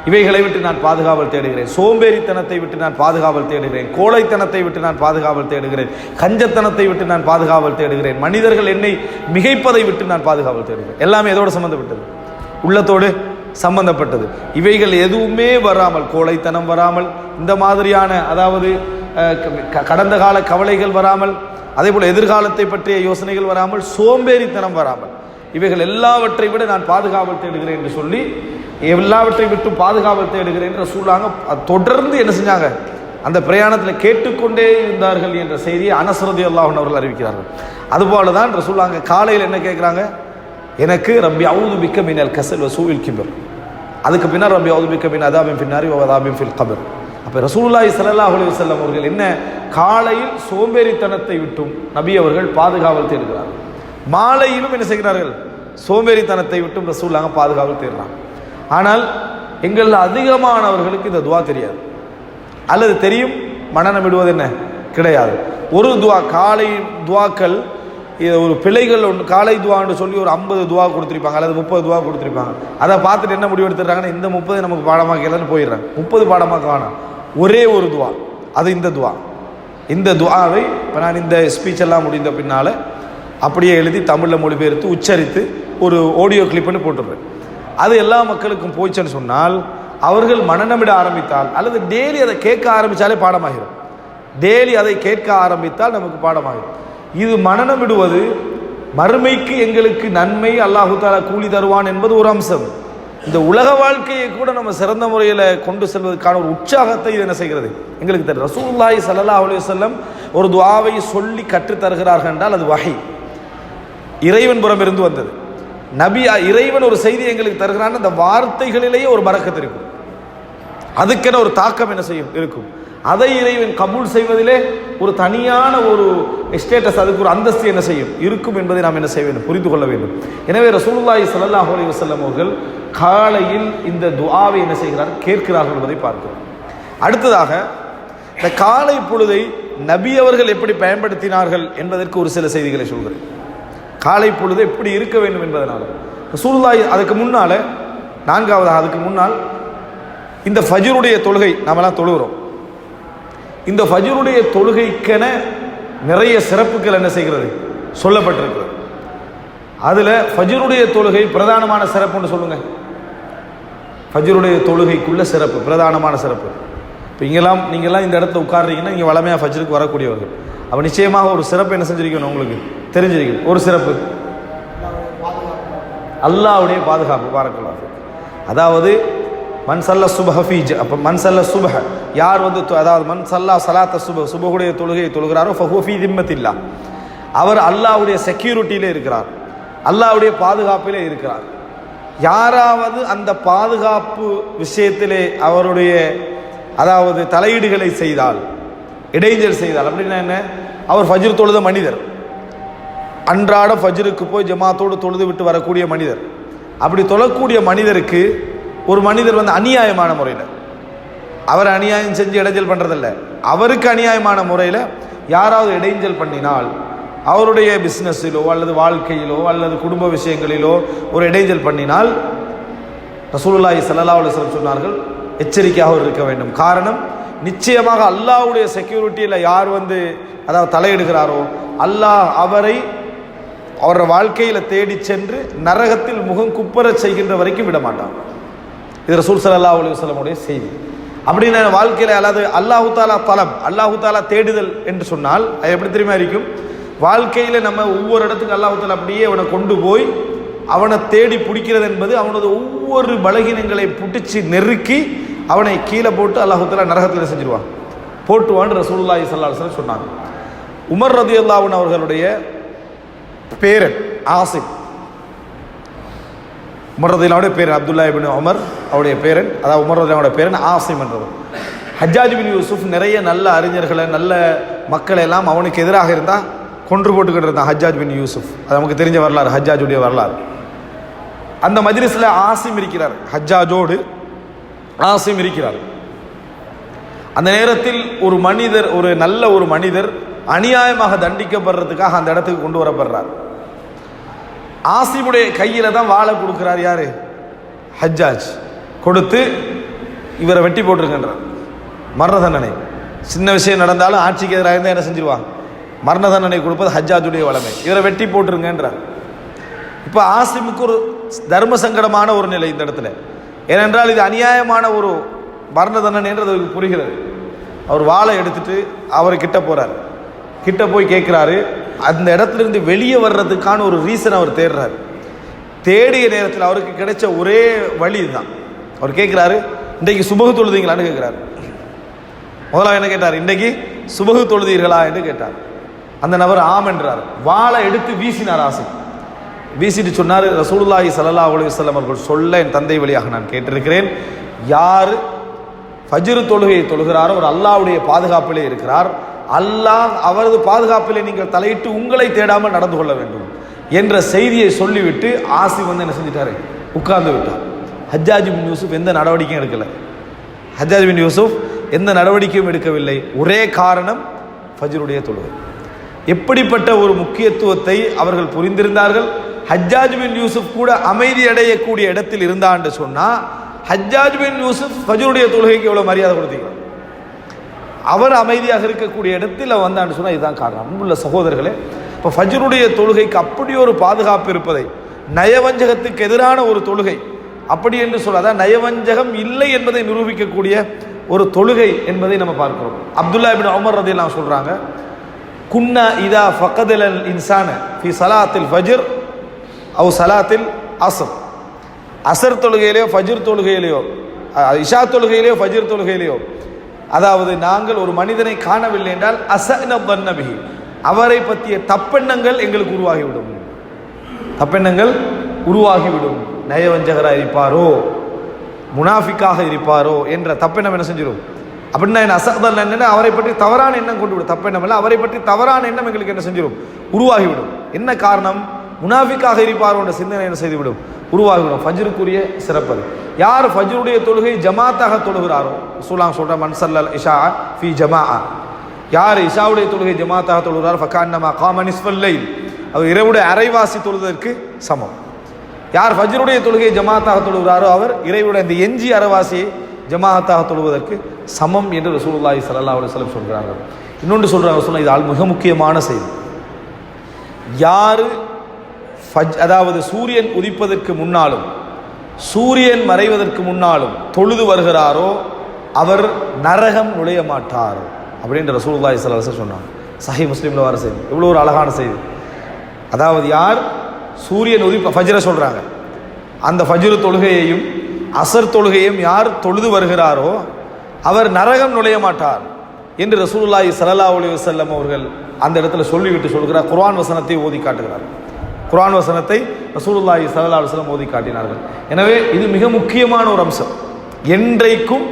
Speaker 1: இவைகளை விட்டு நான் பாதுகாவல் தேடுகிறேன். சோம்பேறித்தனத்தை விட்டு நான் பாதுகாவல் தேடுகிறேன். கோழைத்தனத்தை விட்டு நான் பாதுகாவல் தேடுகிறேன். கஞ்சத்தனத்தை விட்டு நான் பாதுகாவல் தேடுகிறேன். மனிதர்கள் என்னை மிகைப்பதை விட்டு நான் பாதுகாவல் தேடுகிறேன். எல்லாமே எதோடு சம்பந்தப்பட்டது? உள்ளத்தோடு சம்பந்தப்பட்டது. இவைகள் எதுவுமே வராமல், கோழைத்தனம் வராமல், இந்த மாதிரியான அதாவது கடந்த கால கவலைகள் வராமல், அதே போல் எதிர்காலத்தை பற்றிய யோசனைகள் வராமல், சோம்பேறித்தனம் வராமல், இவைகள் எல்லாவற்றை விட நான் பாதுகாவல் தேடுகிறேன் என்று சொல்லி எல்லாவற்றை விட்டு பாதுகாவல் தேடுகிறேன் என்று ரசூலுல்லாஹ் தொடர்ந்து என்ன செஞ்சாங்க, அந்த பிரயாணத்தில் கேட்டுக்கொண்டே இருந்தார்கள் என்ற செய்தியை அனஸ் ரலியல்லாஹு அன்ஹு அவர்கள் அறிவிக்கிறார்கள். அதுபோல தான் ரசூலுல்லாஹ் காலையில் என்ன கேட்குறாங்க, எனக்கு ரப்பி அஊது பிக்க மினல் கஸல் வ சூஇல் கிபர், அதுக்கு பின்னர் ரப்பி அஊது பிக்க மின் அதாபின் ஃபின்னாரி வ அதாபின் ஃபில் கபர். அப்போ ரசூலுல்லாஹி ஸல்லல்லாஹு அலைஹி வஸல்லம் அவர்கள் என்ன காலையில் சோம்பேறித்தனத்தை விட்டும் நபி அவர்கள் பாதுகாவல் தேடுகிறார்கள். மாலையிலும் என்ன செய்கிறார்கள், சோம்பேறித்தனத்தை விட்டும் ரசூலுல்லாஹ் பாதுகாவல் தேடுறாங்க. ஆனால் எங்களில் அதிகமானவர்களுக்கு இந்த துவா தெரியாது, அல்லது தெரியும் மனநம் விடுவது என்ன கிடையாது. ஒரு துவா, காலை துவாக்கள் ஒரு பிழைகள் ஒன்று, காலை துவான்னு சொல்லி ஒரு 50 துவா கொடுத்துருப்பாங்க, அல்லது 30 துவா கொடுத்துருப்பாங்க. அதை பார்த்துட்டு என்ன முடிவு எடுத்துடுறாங்கன்னா, இந்த 30 நமக்கு பாடமாக்கலன்னு போயிடுறாங்க. 30 பாடமாக்க வேணாம், ஒரே ஒரு துவா, அது இந்த துவா. இந்த துவாவை இப்போ நான் இந்த ஸ்பீச்செல்லாம் முடிந்த பின்னால் அப்படியே எழுதி தமிழில் மொழிபெயர்த்து உச்சரித்து ஒரு ஆடியோ கிளிப்புன்னு போட்டுடுறேன். அது எல்லா மக்களுக்கும் போய்ச்சுன்னு சொன்னால், அவர்கள் மனநமிட ஆரம்பித்தால், அல்லது டெய்லி அதை கேட்க ஆரம்பித்தாலே பாடமாகிடும். டெய்லி அதை கேட்க ஆரம்பித்தால் நமக்கு பாடமாகிடும். இது மனநமிடுவது மறுமைக்கு எங்களுக்கு நன்மை, அல்லாஹு தஆலா கூலி தருவான் என்பது ஒரு அம்சம். இந்த உலக வாழ்க்கையை கூட நம்ம சிறந்த முறையில் கொண்டு செல்வதற்கான ஒரு உற்சாகத்தை இது என்ன செய்கிறது எங்களுக்கு தெரியும். ரசூலுல்லாஹி ஸல்லல்லாஹு அலைஹி வஸல்லம் ஒரு துஆவை சொல்லி கற்றுத் தருகிறார்கள் என்றால் அது வஹி, இறைவன் புறம் இருந்து வந்தது. நபி இறைவன் ஒரு செய்தி எங்களுக்கு தருகிறான், அந்த வார்த்தைகளிலேயே ஒரு பரக்கத் இருக்கும், அதுக்கென ஒரு தாக்கம் என்ன செய்யும் இருக்கும். அதை இறைவன் கபூல் செய்வதிலே ஒரு தனியான ஒரு ஸ்டேட்டஸ், அதுக்கு ஒரு அந்தஸ்து என்ன செய்யும் இருக்கும் என்பதை நாம் என்ன செய்ய வேண்டும், புரிந்து கொள்ள வேண்டும். எனவே ரசூலுல்லாஹி ஸல்லல்லாஹு அலைஹி வஸல்லம் அவர்கள் காலையில் இந்த துஆவை என்ன செய்கிறார்கள், கேட்கிறார்கள் என்பதை பார்க்கிறோம். அடுத்ததாக இந்த காலை பொழுதை நபி அவர்கள் எப்படி பயன்படுத்தினார்கள் என்பதற்கு ஒரு சில செய்திகளை சொல்கிறேன். காலை பொழுது எப்படி இருக்க வேண்டும் என்பதனால ரசூலுல்லாஹி அதுக்கு முன்னால, நான்காவதாக அதுக்கு முன்னால் இந்த ஃபஜ்ருடைய தொழுகை நாமெல்லாம் தொழுகிறோம். இந்த ஃபஜ்ருடைய தொழுகைக்கென நிறைய சிறப்புகள் என்ன செய்கிறது சொல்லப்பட்டிருக்கிறது. அதில் ஃபஜ்ருடைய தொழுகை பிரதானமான சிறப்புன்னு சொல்லுங்க. ஃபஜ்ருடைய தொழுகைக்குள்ள சிறப்பு, பிரதானமான சிறப்பு. இப்போ நீங்கள்லாம் இந்த இடத்துல உட்கார்றீங்கன்னா இங்கே வளமையாக ஃபஜ்ருக்கு வரக்கூடியவர்கள், அப்போ நிச்சயமாக ஒரு சிறப்பு என்ன செஞ்சிருக்கணும், உங்களுக்கு தெரிஞ்சிருக்கணும். ஒரு சிறப்பு அல்லாஹ்வுடைய பாதுகாப்பு. பாரக்கல்லாஹு ஃபீக். அதாவது மன்சல்ல சுபஹ ஃபீஜ், அப்போ மன்சல்ல சுபஹ யார் வந்து அதாவது மன்சல்லா சலாத்த சுபஹுடைய தொழுகையை தொழுகிறாரோ ஃபஹுவ ஃபீ திம்மத்தில்லாஹ், அவர் அல்லாஹ்வுடைய செக்யூரிட்டியிலே இருக்கிறார், அல்லாஹ்வுடைய பாதுகாப்பிலே இருக்கிறார். யாராவது அந்த பாதுகாப்பு விஷயத்திலே அவருடைய அதாவது தலையீடுகளை செய்தால், இடைஞ்சல் செய்தால், அப்படின்னா என்ன, அவர் ஃபஜ்ர் தொழுத மனிதர், அன்றாட ஃபஜ்ருக்கு போய் ஜமாத்தோடு தொழுது விட்டு வரக்கூடிய மனிதர், அப்படி தொழக்கூடிய மனிதருக்கு ஒரு மனிதர் வந்து அநியாயமான முறையில், அவர் அநியாயம் செஞ்சு இடைஞ்சல் பண்ணுறதில்ல, அவருக்கு அநியாயமான முறையில் யாராவது இடைஞ்சல் பண்ணினால், அவருடைய பிஸ்னஸிலோ அல்லது வாழ்க்கையிலோ அல்லது குடும்ப விஷயங்களிலோ ஒரு இடைஞ்சல் பண்ணினால் ரசூலுல்லாஹி ஸல்லல்லாஹு அலைஹி வஸல்லம் சொன்னார்கள், எச்சரிக்கையாக இருக்க வேண்டும். காரணம், நிச்சயமாக அல்லாஹ்வுடைய செக்யூரிட்டியில் யார் வந்து அதாவது தலையிடுகிறாரோ அல்லாஹ் அவரை அவருடைய வாழ்க்கையில் தேடி சென்று நரகத்தில் முகம் குப்பர செய்கின்ற வரைக்கும் விட மாட்டான். இது ரசூல் ஸல்லல்லாஹு அலைஹி வஸல்லமுடைய செய்தி. அப்படின்னு வாழ்க்கையில் அல்லாது அல்லாஹு தாலா தலம், அல்லாஹு தாலா தேடுதல் என்று சொன்னால் அது எப்படி தெரியுமா இருக்கும், வாழ்க்கையில் நம்ம ஒவ்வொரு இடத்துக்கு அல்லாஹு தாலா அப்படியே அவனை கொண்டு போய் அவனை தேடி பிடிக்கிறது என்பது அவனது ஒவ்வொரு பலகீனங்களை பிடிச்சி நெருக்கி அவனை கீழே போட்டு அல்லாஹு தாலா நரகத்தில் செஞ்சிருவான், போட்டுவான்னு ரசூலுல்லாஹி ஸல்லல்லாஹு அலைஹி வஸல்லம் சொன்னாங்க. உமர் ரலியல்லாஹு அன்ஹு அவர்களுடைய பேரன் ஆசிம், உமர் ரலியல்லாஹு பேரன் அப்துல்லா இப்னு உமர் அவருடைய பேரன், அதாவது உமர் ரலியல்லாஹு பேரன் ஆசிம் என்றவர். ஹஜ்ஜாஜ் பின் யூசுப் நிறைய நல்ல அறிஞர்களை நல்ல மக்களை எல்லாம் அவனுக்கு எதிராக இருந்தால் கொன்று போட்டுக்கிட்டு இருந்தான். ஹஜ்ஜாஜ் பின் யூசுப், அது நமக்கு தெரிஞ்ச வரலாறு, ஹஜ்ஜாஜுடைய வரலாறு. அந்த மஜ்லிஸில் ஆசிம் இருக்கிறார், ஹஜ்ஜாஜோடு ஆசிம் இருக்கிறார். அந்த நேரத்தில் ஒரு மனிதர், ஒரு நல்ல ஒரு மனிதர் அநியாயமாக தண்டிக்கப்படுறதுக்காக அந்த இடத்துக்கு கொண்டு வரப்படுறார். ஆசிமுடைய கையில தான் வாழை கொடுக்கிறார் யாரு, ஹஜ்ஜாஜ். கொடுத்து இவரை வெட்டி போட்டிருக்கின்றார், மரண தண்டனை. சின்ன விஷயம் நடந்தாலும் ஆட்சிக்கு எதிராக இருந்தால் என்ன செஞ்சிருவாங்க, மரண தண்டனை கொடுப்பது ஹஜ்ஜாஜுடைய வளமை. இவரை வெட்டி போட்டுருங்கன்றார். இப்போ ஆசிமுக்கு ஒரு தர்ம சங்கடமான ஒரு நிலை இந்த இடத்துல. ஏனென்றால் இது அநியாயமான ஒரு மரண தண்டனைன்றது அவருக்கு புரிகிறது. அவர் வாளை எடுத்துட்டு அவர் கிட்ட போறார். கிட்ட போய் கேட்குறாரு, அந்த இடத்துல இருந்து வெளியே வர்றதுக்கான ஒரு ரீசன் அவர் தேடுறாரு. தேடிய நேரத்தில் அவருக்கு கிடைச்ச ஒரே வழி இதுதான். அவர் கேட்குறாரு, இன்றைக்கு சுபகு தொழுதீங்களான்னு கேட்குறாரு. முதல்ல என்ன கேட்டார், இன்றைக்கு சுபகு தொழுதீர்களா என்று கேட்டார். அந்த நபர் ஆம் என்றார். வாளை எடுத்து வீசினார் ஆசிம். வீசிட்டு சொன்னார், ரசூலுல்லாஹி ஸல்லல்லாஹு அலைஹி வஸல்லம் அவர்கள் சொல்ல என் தந்தை வழியாக நான் கேட்டிருக்கிறேன், யார் ஃபஜ்ர் தொழுகையை தொழுகிறாரோ அவர் அல்லாஹ்வுடைய பாதுகாப்பிலே இருக்கிறார், அல்லாஹ் அவரது பாதுகாப்பிலே நீங்கள் தலையிட்டு உங்களை தேடாமல் நடந்து கொள்ள வேண்டும் என்ற செய்தியை சொல்லிவிட்டு ஆசிம் வந்து என்ன செஞ்சிட்டாரு, உட்கார்ந்து விட்டார். ஹஜ்ஜாஜ் பின் யூசுப் எந்த நடவடிக்கையும் எடுக்கலை. ஹஜ்ஜாஜ் பின் யூசுப் எந்த நடவடிக்கையும் எடுக்கவில்லை. ஒரே காரணம், ஃபஜ்ருடைய தொழுகை. எப்படிப்பட்ட ஒரு முக்கியத்துவத்தை அவர்கள் புரிந்திருந்தார்கள். ஹஜ்ஜாஜ் பின் யூசுப் கூட அமைதி அடையக்கூடிய இடத்தில் இருந்தான்னு சொன்னா, ஹஜ்ஜாஜ் பின் யூசுப் ஃபஜ்ருடைய தொழுகைக்கு எவ்வளவு மரியாதை கொடுத்தீங்க. அவர் அமைதியாக இருக்கக்கூடிய இடத்தில் வந்தான்னு சொன்னா இதுதான் காரணம். அன்புள்ள சகோதரர்களே, இப்போ ஃபஜ்ருடைய தொழுகைக்கு அப்படி ஒரு பாதுகாப்பு இருப்பதை, நயவஞ்சகத்துக்கு எதிரான ஒரு தொழுகை அப்படி என்று சொல்லாத, நயவஞ்சகம் இல்லை என்பதை நிரூபிக்கக்கூடிய ஒரு தொழுகை என்பதை நம்ம பார்க்கிறோம். அப்துல்லா இப்னு உமர் ரலியல்லாஹு சொல்றாங்க, குன்னா இதா ஃபகதல் இன்சான ஃபி ஸலாத்தில் ஃபஜ்ர் அவ் ஸலாத்தில் அஸ்ர், அஸ்ர் தொழுகையிலேயோ ஃபஜ்ர் தொழுகையிலேயோ, இஷா தொழுகையிலேயோ ஃபஜ்ர் தொழுகையிலேயோ, அதாவது நாங்கள் ஒரு மனிதனை காணவில்லை என்றால் அஸன ظن به, அவரை பற்றிய தப்பெண்ணங்கள் எங்களுக்கு உருவாகிவிடும், தப்பெண்ணங்கள் உருவாகிவிடும். நயவஞ்சகராக இருப்பாரோ, முனாஃபிக்காக இருப்பாரோ என்ற தப்பெண்ணம் என்ன செஞ்சிடும். அப்படின்னா என்ன, அஸதல் என்னன்னா அவரை பற்றி தவறான எண்ணம் கொண்டு விடும். தப்பெண்ணம் இல்லை, அவரை பற்றி தவறான எண்ணம் எங்களுக்கு என்ன செஞ்சிடும், உருவாகிவிடும். என்ன காரணம், முனாஃபிக்காக இருப்பாரோ என்ற சிந்தனை என்ன செய்துவிடும், உருவாகிவிடும். ஃபஜ்ருக்குரிய சிறப்பது. யார் ஃபஜ்ருடைய தொழுகை ஜமாத்தாக தொழுகிறாரோ, ரசூலுல்லாஹ் சொல்ற மன் ஸல்லல் இஷா ஃபி ஜமாஅ, யார் இஷாவுடைய தொழுகை ஜமாத்தாக தொழுகிறாரோ ஃபகன்னமா காம நிஸ்ஃபல் லைல், அவர் இரவுடைய அரைவாசி தொழுவதற்கு சமம். யார் ஃபஜ்ருடைய தொழுகை ஜமாத்தாக தொழுகிறாரோ அவர் இறைவுடைய இந்த எஞ்சி அரைவாசியை ஜமாத்தாக தொழுவதற்கு சமம் என்று ரசூலுல்லாஹி ஸல்லல்லாஹு அலைஹி வஸல்லம் சொல்கிறார்கள். இன்னொன்று சொல்றாங்க ரசூலுல்லாஹ், இது மிக முக்கியமான செய்தி. யார் அதாவது சூரியன் உதிப்பதற்கு முன்னாலும் சூரியன் மறைவதற்கு முன்னாலும் தொழுது வருகிறாரோ அவர் நரகம் நுழைய மாட்டார் அப்படின்ற ரசூலுல்லாஹி ஸல்லல்லாஹு அலைஹி வஸல்லம் சொன்னாங்க. சஹீஹ் முஸ்லிம்ல வர செய்தி, இவ்வளோ ஒரு அழகான செய்தி. அதாவது யார் சூரியன் ஃபஜ்ர சொல்றாங்க, அந்த ஃபஜ்ர் தொழுகையையும் அசர் தொழுகையும் யார் தொழுது வருகிறாரோ அவர் நரகம் நுழைய மாட்டார் என்று ரசூலுல்லாஹி ஸல்லல்லாஹு அலைஹி வஸல்லம் அவர்கள் அந்த இடத்துல சொல்லிவிட்டு சொல்கிறார். குர்ஆன் வசனத்தை ஓதி காட்டுகிறார். குர்ஆன் வசனத்தை ரசூலுல்லாஹி ஸல்லல்லாஹு அலைஹி வஸல்லம் ஓதி காட்டினார்கள். எனவே இது மிக முக்கியமான ஒரு அம்சம். என்றைக்கும்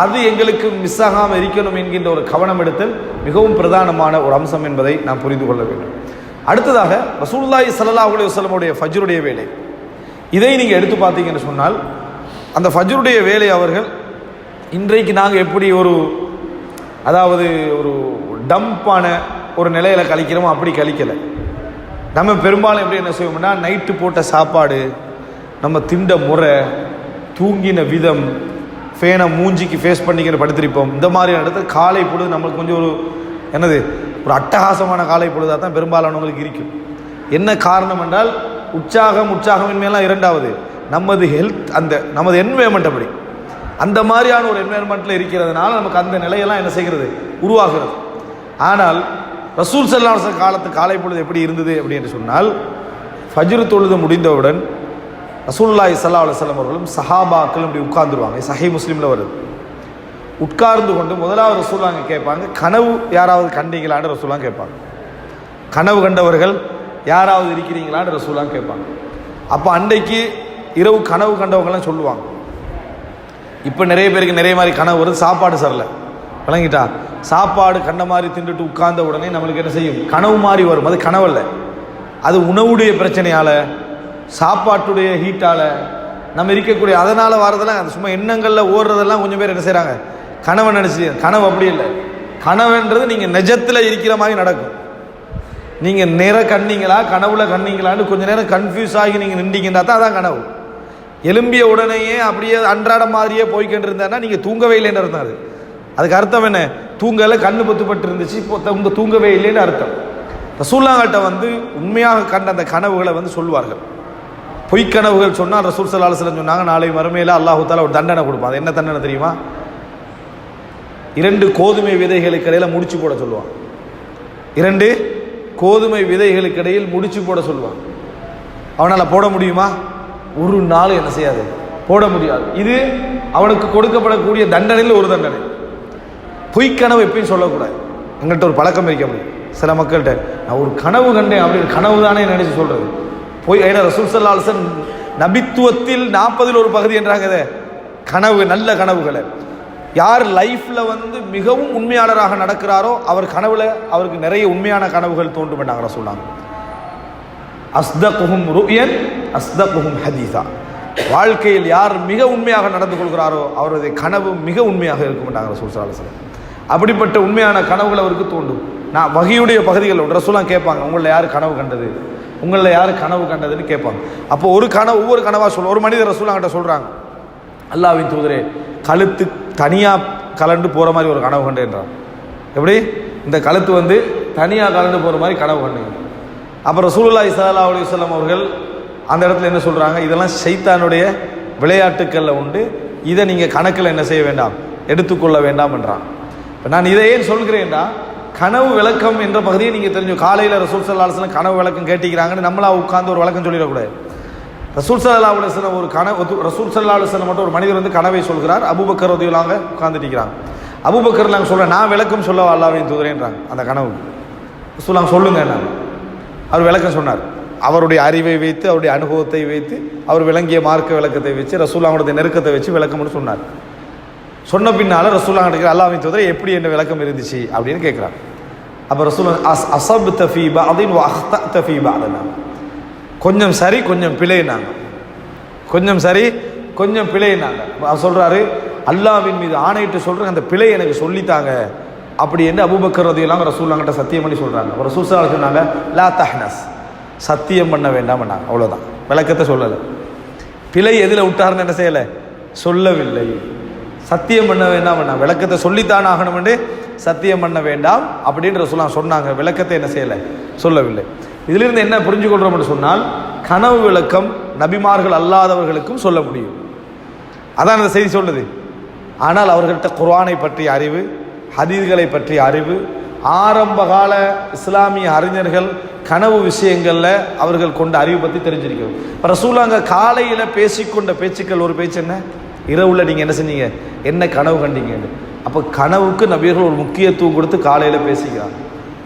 Speaker 1: அது எங்களுக்கு மிஸ் ஆகாமல் இருக்கணும் என்கின்ற ஒரு கவனம் எடுத்தல் மிகவும் பிரதானமான ஒரு அம்சம் என்பதை நாம் புரிந்து கொள்ள வேண்டும். அடுத்ததாக ரசூலுல்லாஹி ஸல்லல்லாஹு அலைஹி வஸல்லம் உடைய ஃபஜ்ருடைய வேலை, இதை நீங்கள் எடுத்து பார்த்தீங்கன்னு சொன்னால் அந்த ஃபஜ்ருடைய வேலை அவர்கள் இன்றைக்கு நாங்கள் எப்படி ஒரு அதாவது ஒரு டம்பான ஒரு நிலையில் கழிக்கிறோமோ அப்படி கழிக்கலை. நம்ம பெரும்பாலும் எப்படி என்ன செய்வோம்னா நைட்டு போட்ட சாப்பாடு, நம்ம திண்ட முறை, தூங்கின விதம், ஃபேனை மூஞ்சிக்கு ஃபேஸ் பண்ணிக்கிற படுத்திருப்போம். இந்த மாதிரியான இடத்துல காலை பொழுது நம்மளுக்கு கொஞ்சம் ஒரு என்னது ஒரு அட்டகாசமான காலை பொழுதாக தான் பெரும்பாலானவங்களுக்கு இருக்கும். என்ன காரணம் என்றால் உற்சாகமின்மையெல்லாம் இரண்டாவது நமது ஹெல்த், அந்த நமது என்வைரன்மெண்ட் அப்படி அந்த மாதிரியான ஒரு என்வைரன்மெண்ட்டில் இருக்கிறதுனால நமக்கு அந்த நிலையெல்லாம் என்ன செய்கிறது உருவாகிறது. ஆனால் ரசூல் ஸல்லல்லாஹு அலைஹி வஸல்லம் காலத்து காலை பொழுது எப்படி இருந்தது அப்படின்னு சொன்னால் ஃபஜ்ர் தொழுது முடிந்தவுடன் ரசூலுல்லாஹி ஸல்லல்லாஹு அலைஹி வஸல்லம் அவர்களும் சஹாபாக்களும் இப்படி உட்கார்ந்துருவாங்க. சஹீஹ் முஸ்லிமில் வருது. உட்கார்ந்து கொண்டு முதலாவது ரசூலுல்லாஹ் கேட்பாங்க, கனவு யாராவது கண்டீங்களான்னு ரசூலுல்லாஹ் கேட்பாங்க. கனவு கண்டவர்கள் யாராவது இருக்கிறீங்களான்னு ரசூலுல்லாஹ் கேட்பாங்க. அப்போ அன்றைக்கு இரவு கனவு கண்டவங்களாம் சொல்லுவாங்க. இப்போ நிறைய பேருக்கு நிறைய மாதிரி கனவு வருது. சாப்பாடு சரியில்லை விளங்கிட்டா, சாப்பாடு கண்ட மாதிரி தின்றுட்டு உட்கார்ந்த உடனே நம்மளுக்கு என்ன செய்யும், கனவு மாதிரி வரும். அது கனவல்ல, அது உணவுடைய பிரச்சனையால், சாப்பாட்டுடைய ஹீட்டால் நம்ம இருக்கக்கூடிய அதனால் வரதெல்லாம் அது சும்மா எண்ணங்களில் ஓடுறதெல்லாம் கொஞ்சம் பேர் என்ன செய்கிறாங்க கனவை நினச்சி. கனவு அப்படி இல்லை. கனவுன்றது நீங்கள் நிஜத்தில் இருக்கிற மாதிரி நடக்கும். நீங்கள் கண்ணீங்களா கனவுல கண்ணீங்களான்னு கொஞ்சம் நேரம் கன்ஃபியூஸ் ஆகி நீங்கள் நின்றீங்கன்னா தான் அதான் கனவு. எலும்பிய உடனேயே அப்படியே அன்றாட மாதிரியே போய்கிட்டு இருந்தாருன்னா நீங்கள் தூங்கவே இல்லைன்னு அர்த்தம். அதுக்கு அர்த்தம் என்ன, தூங்கலை, கண்ணு பொத்துப்பட்டு இருந்துச்சு, இப்போ தூங்கவே இல்லைன்னு அர்த்தம். ரசூலுல்லாஹ்கிட்ட உண்மையாக கண்ட அந்த கனவுகளை சொல்லுவார்கள். பொய்க்கனவுகள் சொன்னால் ரசூல் ஸல்லல்லாஹு அலைஹி வஸல்லம் சொன்னாங்க, நாளை மறுமையில் அல்லாஹ் தஆலா ஒரு தண்டனை கொடுப்பான். அது என்ன தண்டனை தெரியுமா? 2 கோதுமை விதைகளுக்கு இடையில் முடிச்சு போட சொல்லுவான். 2 கோதுமை விதைகளுக்கு இடையில் முடிச்சு போட சொல்லுவான். அவனால் போட முடியுமா? ஒரு நாள் என்ன செய்யாது, போட முடியாது. இது அவனுக்கு கொடுக்கப்படக்கூடிய தண்டனையில் ஒரு தண்டனை. பொய்க்கனவு எப்பயும் சொல்லக்கூடாது. எங்கள்கிட்ட ஒரு பழக்கம் இருக்க முடியும் சில மக்கள்கிட்ட, நான் ஒரு கனவு கண்டேன் அப்படின்னு கனவு தானே நினைச்சு சொல்றது பொய். ஏன்னா ரசூல் ஸல்லல்லாஹு அலைஹி வஸல்லம் நபித்துவத்தில் 40ல் ஒரு பகுதி என்றாங்க கனவு, நல்ல கனவுகளை. யார் லைஃப்ல மிகவும் உண்மையாளராக நடக்கிறாரோ அவர் கனவுல அவருக்கு நிறைய உண்மையான கனவுகள் தோன்றுமெண்டாங்க ரசூலுல்லாஹ். அஸ்தகுஹும் ருயன் அஸ்தகுஹும் ஹதீஸா. வாழ்க்கையில் யார் மிக உண்மையாக நடந்து கொள்கிறாரோ அவருடைய கனவு மிக உண்மையாக இருக்குமெண்டாங்க ரசூல் ஸல்லல்லாஹு அலைஹி வஸல்லம். அப்படிப்பட்ட உண்மையான கனவுகள் அவருக்கு தோன்றும். நான் வஹியுடைய பகுதிகள் ரசூலுல்லாஹ் கேட்பாங்க, உங்களில் யார் கனவு கண்டது, உங்களில் யார் கனவு கண்டதுன்னு கேட்பாங்க. அப்போ ஒரு கனவு ஒவ்வொரு கனவாக சொல்லுவோம். ஒரு மனிதர் ரசூலுல்லாஹ் கிட்ட சொல்கிறாங்க, அல்லாஹ்வின் தூதரே கழுத்து தனியாக கலண்டு போகிற மாதிரி ஒரு கனவு கண்டேன்றான். எப்படி இந்த கழுத்து தனியாக கலண்டு போகிற மாதிரி கனவு கண்டீங்க. அப்புறம் ரசூலுல்லாஹி ஸல்லல்லாஹு அலைஹி வஸல்லம் அவர்கள் அந்த இடத்துல என்ன சொல்கிறாங்க, இதெல்லாம் ஷைத்தானுடைய விளையாட்டுக்களில் உண்டு, இதை நீங்கள் கணக்கில் என்ன செய்ய வேண்டாம், எடுத்துக்கொள்ள வேண்டாம் என்றான். இப்போ நான் இதை ஏன் சொல்கிறேன்னா, கனவு விளக்கம் என்ற பகுதியை நீங்கள் தெரிஞ்சு. காலையில் ரசூல் ஸல்லல்லாஹு அலைஹி வஸல்லம் கனவு விளக்கம் கேட்டிக்கிறாங்கன்னு நம்மளா உட்கார்ந்து ஒரு விளக்கம் சொல்லிடக்கூடாது. ரசூல் ஸல்லல்லாஹு அலைஹி வஸல்லம் ஒரு ரசூல் ஸல்லல்லாஹு அலைஹி வஸல்லம் மட்டும் ஒரு மனிதர் கனவை சொல்கிறார். அபூபக்கர் ரலியல்லாஹு அன்ஹு உட்கார்ந்துட்டிருக்கிறாங்க. அபூபக்கர் நாங்கள் சொல்கிறேன், நான் விளக்கம் சொல்ல அல்லாஹ்வின் தூதரேன்றாங்க அந்த கனவு. ரசூலுல்லாஹ் சொல்லுங்க என்ன. அவர் விளக்கம் சொன்னார். அவருடைய அறிவை வைத்து, அவருடைய அனுபவத்தை வைத்து, அவர் விளங்கிய மார்க்க விளக்கத்தை வச்சு, ரசூலுல்லாஹ்வுடைய நெருக்கத்தை வச்சு விளக்கம்னு சொன்னார். சொன்ன பின்னால் ரசூலுல்லாஹ் கேட்குற, அல்லாஹ்வின் தூதரே எப்படி என்ன விளக்கம் இருந்துச்சு அப்படின்னு கேட்குறாங்க. அப்போ ரசூலுல்லாஹ் அஸப்த ஃபீ பஅதின் வ அக்தஅத ஃபீ பஅதின், கொஞ்சம் சரி கொஞ்சம் பிழைனாங்க, கொஞ்சம் சரி கொஞ்சம் பிழைனாங்க. அவர் சொல்கிறாரு, அல்லாஹ்வின் மீது ஆணையிட்டு சொல்கிறேன், அந்த பிழை எனக்கு சொல்லித்தாங்க அப்படி என்று அபூபக்கர் ரலியல்லாஹு அன்ஹு ரசூலுல்லாஹ் கிட்ட சத்தியம் பண்ணி சொல்கிறாங்க. அப்போ ரசூல் ஸல்லல்லாஹு அலைஹி வஸல்லம் சொன்னாங்க, லா தஹ்னஸ், சத்தியம் பண்ண வேண்டாம் பண்ணாங்க. அவ்வளோதான், விளக்கத்தை சொல்லலை. பிழை எதில் விட்டாருன்னு என்ன செய்யலை, சொல்லவில்லை. சத்தியம் பண்ண வேண்டாம் பண்ணாங்க, விளக்கத்தை சொல்லித்தான் ஆகணும் என்று சத்தியம் பண்ண வேண்டாம் அப்படின்னு ரசூலுல்லாஹ் சொன்னாங்க. விளக்கத்தை என்ன செய்யலை, சொல்லவில்லை. இதிலிருந்து என்ன புரிஞ்சு கொள்றோம் என்று சொன்னால், கனவு விளக்கம் நபிமார்கள் அல்லாதவர்களுக்கும் சொல்ல முடியும். அதான் அந்த செய்தி சொல்லுது. ஆனால் அவர்கள்ட்ட குர்ஆனை பற்றிய அறிவு, ஹதீஸ்களை பற்றிய அறிவு, ஆரம்பகால இஸ்லாமிய அறிஞர்கள் கனவு விஷயங்களில் அவர்கள் கொண்ட அறிவு பற்றி தெரிஞ்சிருக்கிறோம். இப்போ ரசூலுல்லாஹ் காலையில் பேசிக்கொண்ட பேச்சுக்கள் ஒரு பேச்சு என்ன, இரவுல நீங்கள் என்ன செஞ்சீங்க, என்ன கனவு கண்டீங்கன்னு. அப்போ கனவுக்கு நபியர்கள் ஒரு முக்கியத்துவம் கொடுத்து காலையில் பேசிக்கிறாங்க.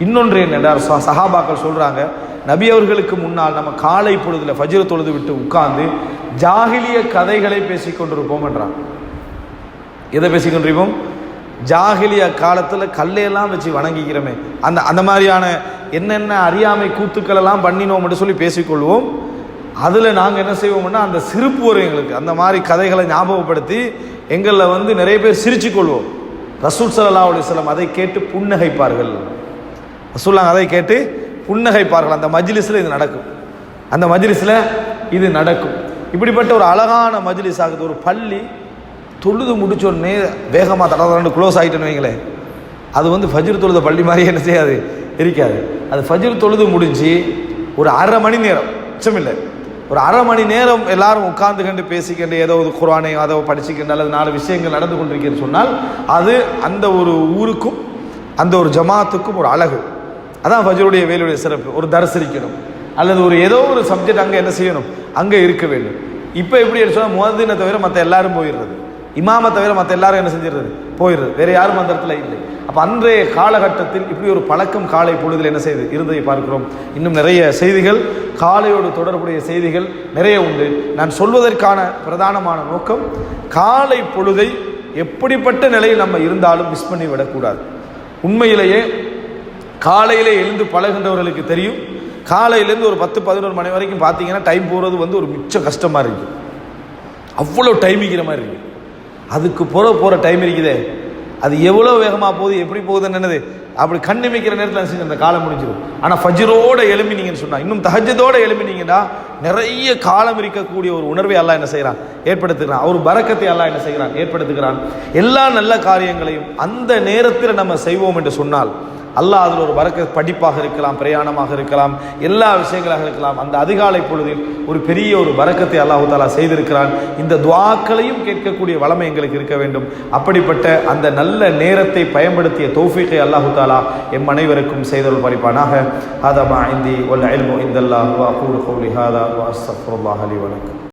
Speaker 1: இன்னொன்று என்னென்றால் சஹாபாக்கள் சொல்கிறாங்க, நபி அவர்களுக்கு முன்னால் நம்ம காலை பொழுதில் ஃபஜ்ர் தொழுது விட்டு உட்கார்ந்து ஜாகிலிய கதைகளை பேசிக்கொண்டிருப்போம் என்றாங்க. எதை பேசிக்கொண்டிருப்போம்? ஜாகிலிய காலத்தில் கல்லையெல்லாம் வச்சு வணங்கிக்கிறோமே, அந்த மாதிரியான என்னென்ன அறியாமை கூத்துக்கள் எல்லாம் பண்ணினோம்னு சொல்லி பேசிக்கொள்வோம். அதில் நாங்கள் என்ன செய்வோம்னா அந்த சிரிப்பு வரும் எங்களுக்கு. அந்த மாதிரி கதைகளை ஞாபகப்படுத்தி எங்களில் நிறைய பேர் சிரிச்சு கொள்வோம். ரசூல் ஸல்லல்லாஹு அலைஹி வஸல்லம் அதை கேட்டு புன்னகைப்பார்கள். ரசூலுல்லாஹ் அதை கேட்டு புன்னகைப்பார்கள். அந்த மஜ்லிஸில் இது நடக்கும், அந்த மஜ்லிஸில் இது நடக்கும். இப்படிப்பட்ட ஒரு அழகான மஜ்லிஸ் ஆகுது. ஒரு பள்ளி தொழுது முடிச்சோடனே வேகமாக தடவை க்ளோஸ் ஆகிட்டேன்னு வைங்களேன், அது ஃபஜ்ர் தொழுத பள்ளி மாதிரியே என்ன செய்யாது, இருக்காது. அது ஃபஜ்ர் தொழுது முடிஞ்சு ஒரு அரை மணி நேரம், மிச்சமில்லை, ஒரு அரை மணி நேரம் எல்லாரும் உட்கார்ந்துக்கண்டு பேசிக்கண்டு ஏதோ ஒரு குர்ஆனை அதை படிச்சுக்கிண்டு அல்லது 4 விஷயங்கள் நடந்து கொண்டிருக்கிறது சொன்னால் அது அந்த ஒரு ஊருக்கும் அந்த ஒரு ஜமாத்துக்கும் ஒரு அழகு. அதான் ஃபஜ்ருடைய வேலையுடைய சிறப்பு. ஒரு தர்ஸ் இருக்கணும் அல்லது ஒரு ஏதோ ஒரு சப்ஜெக்ட் அங்கே என்ன செய்யணும், அங்கே இருக்க வேண்டும். இப்போ எப்படி சொன்னால் முஅத்தினை தவிர மற்ற எல்லாரும் போயிடுறது, இமாமை தவிர மற்ற எல்லாரும் என்ன செஞ்சிடுறது, போயிடுறது, வேறு யாரும் அந்த இடத்துல இல்லை. அப்போ அன்றைய காலகட்டத்தில் இப்படி ஒரு பழக்கம் காலை பொழுதில் என்ன செய்து இருந்ததை பார்க்கிறோம். இன்னும் நிறைய செய்திகள், காலையோடு தொடர்புடைய செய்திகள் நிறைய உண்டு. நான் சொல்வதற்கான பிரதானமான நோக்கம், காலை பொழுதை எப்படிப்பட்ட நிலையில் நம்ம இருந்தாலும் மிஸ் பண்ணி விடக்கூடாது. உண்மையிலேயே காலையிலே எழுந்து பழகின்றவர்களுக்கு தெரியும், காலையிலேருந்து ஒரு 10-11 மணி வரைக்கும் பார்த்தீங்கன்னா டைம் போகிறது ஒரு மிச்சம் கஷ்டமாக இருக்குது, அவ்வளோ டைமிங்கிற மாதிரி இருக்குது. அதுக்கு போகிற டைம் இருக்குதே, அது எவ்வளோ வேகமாக போகுது, எப்படி போகுதுன்னு என்னது, அப்படி கண்ணிமைக்கிற நேரத்தில் செஞ்சு அந்த காலம் முடிஞ்சிடும். ஆனால் ஃபஜ்ரோட எழுமினீங்கன்னு சொன்னால், இன்னும் தஹஜ்ஜதோட எழுமினீங்கன்னா நிறைய காலம் இருக்கக்கூடிய ஒரு உணர்வை அல்லாஹ் என்ன செய்கிறான், ஏற்படுத்துகிறான். ஒரு பரக்கத்தை அல்லாஹ் என்ன செய்கிறான், ஏற்படுத்துகிறான். எல்லா நல்ல காரியங்களையும் அந்த நேரத்தில் நம்ம செய்வோம் என்று சொன்னால் அல்லாஹ் அதில் ஒரு பரக்கத், படிப்பாக இருக்கலாம், பிரயாணமாக இருக்கலாம், எல்லா விஷயங்களாக இருக்கலாம், அந்த அதிகாலை பொழுதில் ஒரு பெரிய ஒரு பரக்கத்தை அல்லாஹு தஆலா செய்திருக்கிறான். இந்த துஆக்களையும் கேட்கக்கூடிய வளமை எங்களுக்கு இருக்க வேண்டும். அப்படிப்பட்ட அந்த நல்ல நேரத்தை பயன்படுத்திய தௌஃபீகை அல்லாஹு தஆலா எம் அனைவருக்கும் செய்தருள் பரிப்பானாக. ஹாதா மா இந்தி வல் இல்மு இந்தல்லாஹ் வ அகூலு கௌலி ஹாதா வ அஸ்தக்ஃபிருல்லாஹ லி வ லக்கும்.